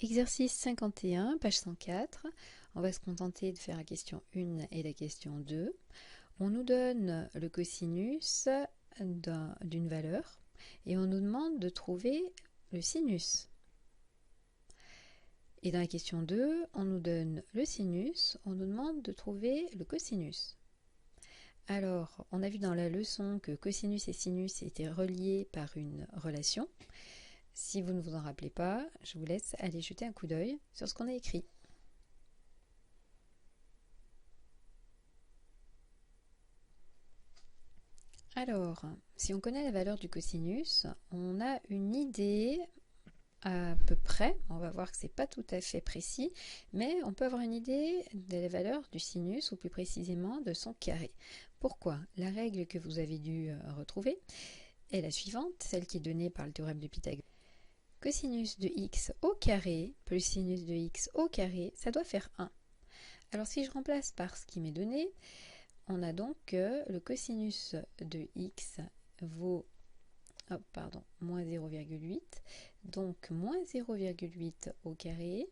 Exercice 51, page 104. On va se contenter de faire la question 1 et la question 2. On nous donne le cosinus d'une valeur et on nous demande de trouver le sinus. Et dans la question 2, on nous donne le sinus, on nous demande de trouver le cosinus. Alors, on a vu dans la leçon que cosinus et sinus étaient reliés par une relation. Si vous ne vous en rappelez pas, je vous laisse aller jeter un coup d'œil sur ce qu'on a écrit. Alors, si on connaît la valeur du cosinus, on a une idée à peu près, on va voir que ce n'est pas tout à fait précis, mais on peut avoir une idée de la valeur du sinus, ou plus précisément de son carré. Pourquoi? La règle que vous avez dû retrouver est la suivante, celle qui est donnée par le théorème de Pythagore. Cosinus de x au carré plus sinus de x au carré, ça doit faire 1. Alors si je remplace par ce qui m'est donné, on a donc que le cosinus de x vaut moins 0,8, donc moins 0,8 au carré,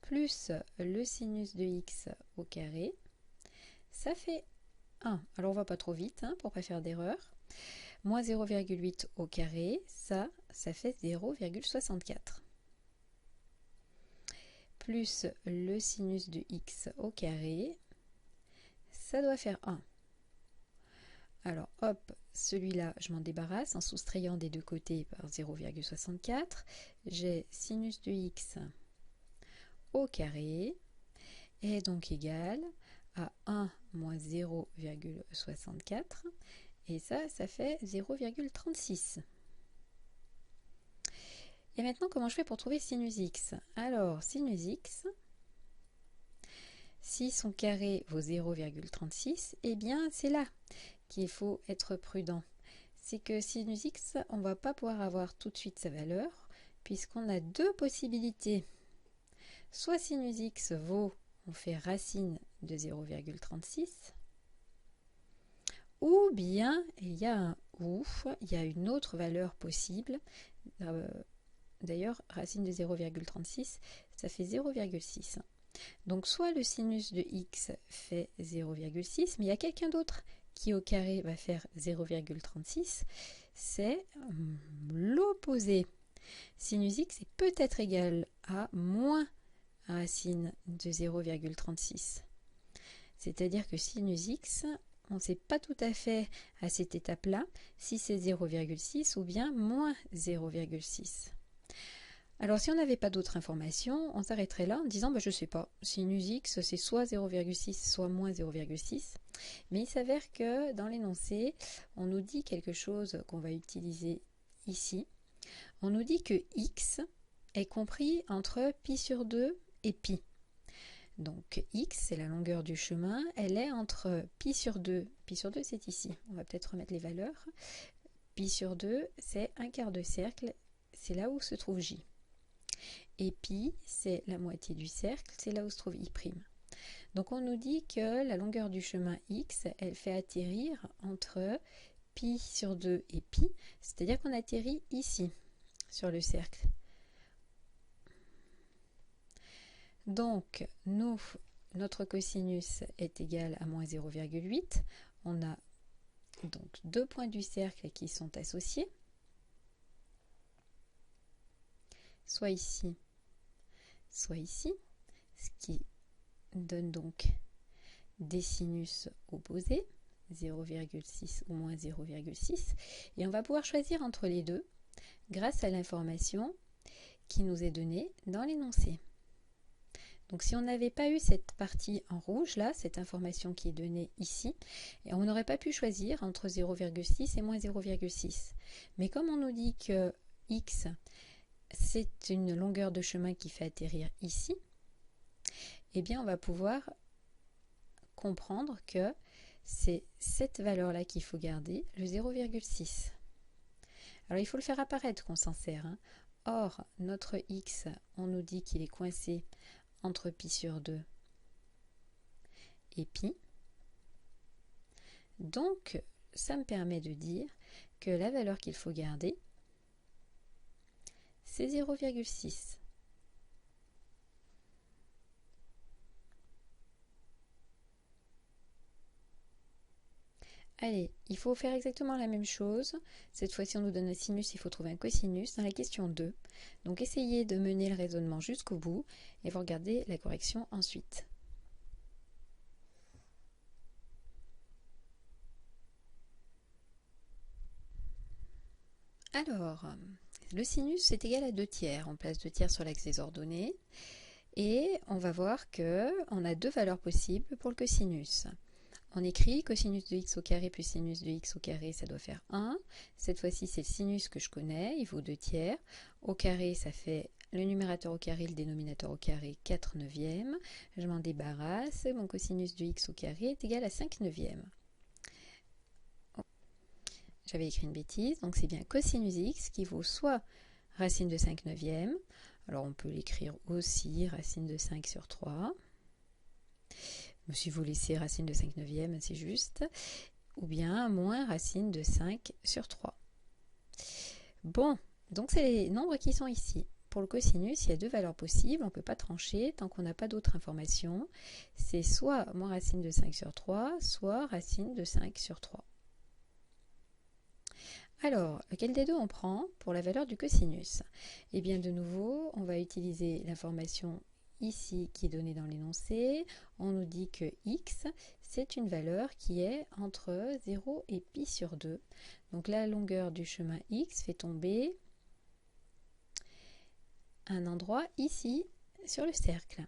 plus le sinus de x au carré, ça fait 1. Alors on va pas trop vite pour pas faire d'erreur. Moins 0,8 au carré, ça fait 0,64. Plus le sinus de x au carré, ça doit faire 1. Alors hop, celui-là, je m'en débarrasse en soustrayant des deux côtés par 0,64. J'ai sinus de x au carré est donc égal à 1 moins 0,64. Et ça fait 0,36. Et maintenant, comment je fais pour trouver sinus x? Alors, sinus x, si son carré vaut 0,36, eh bien, c'est là qu'il faut être prudent. C'est que sinus x, on ne va pas pouvoir avoir tout de suite sa valeur, puisqu'on a deux possibilités. Soit sinus x vaut, on fait racine de 0,36, ou bien, il y a un ou, il y a une autre valeur possible. D'ailleurs, racine de 0,36, ça fait 0,6. Donc soit le sinus de x fait 0,6, mais il y a quelqu'un d'autre qui au carré va faire 0,36, c'est l'opposé. Sinus x est peut-être égal à moins racine de 0,36. C'est-à-dire que sinus x, on ne sait pas tout à fait à cette étape-là si c'est 0,6 ou bien moins 0,6. Alors si on n'avait pas d'autres informations, on s'arrêterait là en disant je ne sais pas, sinus x c'est soit 0,6 soit moins 0,6. Mais il s'avère que dans l'énoncé, on nous dit quelque chose qu'on va utiliser ici. On nous dit que x est compris entre pi sur 2 et pi. Donc x, c'est la longueur du chemin, elle est entre pi sur 2 c'est ici, on va peut-être remettre les valeurs. Pi sur 2, c'est un quart de cercle, c'est là où se trouve j. Et pi, c'est la moitié du cercle, c'est là où se trouve i'. Donc on nous dit que la longueur du chemin x, elle fait atterrir entre pi sur 2 et pi, c'est-à-dire qu'on atterrit ici, sur le cercle. Donc, notre cosinus est égal à moins 0,8. On a donc deux points du cercle qui sont associés, soit ici, soit ici, ce qui donne donc des sinus opposés, 0,6 ou moins 0,6. Et on va pouvoir choisir entre les deux grâce à l'information qui nous est donnée dans l'énoncé. Donc si on n'avait pas eu cette partie en rouge, là, cette information qui est donnée ici, on n'aurait pas pu choisir entre 0,6 et moins 0,6. Mais comme on nous dit que x, c'est une longueur de chemin qui fait atterrir ici, eh bien on va pouvoir comprendre que c'est cette valeur-là qu'il faut garder, le 0,6. Alors il faut le faire apparaître qu'on s'en sert. Or, notre x, on nous dit qu'il est coincé entre pi sur 2 et pi. Donc, ça me permet de dire que la valeur qu'il faut garder, c'est 0,6. Allez, il faut faire exactement la même chose. Cette fois-ci, on nous donne un sinus, il faut trouver un cosinus dans la question 2. Donc essayez de mener le raisonnement jusqu'au bout et vous regardez la correction ensuite. Alors, le sinus est égal à 2 tiers. On place 2 tiers sur l'axe des ordonnées. Et on va voir qu'on a deux valeurs possibles pour le cosinus. On écrit cosinus de x au carré plus sinus de x au carré, ça doit faire 1. Cette fois-ci, c'est le sinus que je connais, il vaut 2 tiers. Au carré, ça fait le numérateur au carré, le dénominateur au carré, 4 neuvièmes. Je m'en débarrasse, mon cosinus de x au carré est égal à 5 neuvièmes. J'avais écrit une bêtise, donc c'est bien cosinus x qui vaut soit racine de 5 neuvièmes, alors on peut l'écrire aussi racine de 5 sur 3. Si vous laissez racine de 5 neuvièmes, c'est juste. Ou bien moins racine de 5 sur 3. Bon, donc c'est les nombres qui sont ici. Pour le cosinus, il y a deux valeurs possibles, on ne peut pas trancher tant qu'on n'a pas d'autres informations. C'est soit moins racine de 5 sur 3, soit racine de 5 sur 3. Alors, lequel des deux on prend pour la valeur du cosinus? Eh bien, de nouveau, on va utiliser l'information ici qui est donnée dans l'énoncé. On nous dit que x, c'est une valeur qui est entre 0 et pi sur 2. Donc la longueur du chemin x fait tomber un endroit ici sur le cercle.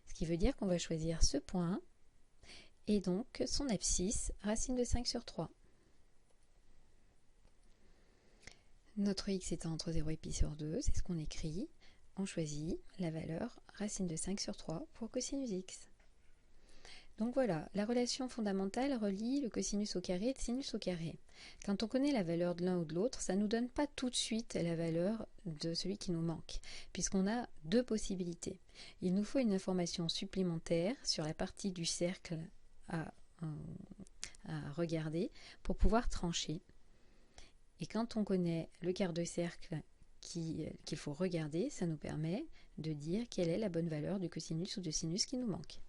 Ce qui veut dire qu'on va choisir ce point et donc son abscisse, racine de 5 sur 3. Notre x étant entre 0 et pi sur 2, c'est ce qu'on écrit. On choisit la valeur racine de 5 sur 3 pour cosinus x. Donc voilà, la relation fondamentale relie le cosinus au carré et le sinus au carré. Quand on connaît la valeur de l'un ou de l'autre, ça ne nous donne pas tout de suite la valeur de celui qui nous manque, puisqu'on a deux possibilités. Il nous faut une information supplémentaire sur la partie du cercle à regarder pour pouvoir trancher. Et quand on connaît le quart de cercle qu'il faut regarder, ça nous permet de dire quelle est la bonne valeur du cosinus ou de sinus qui nous manque.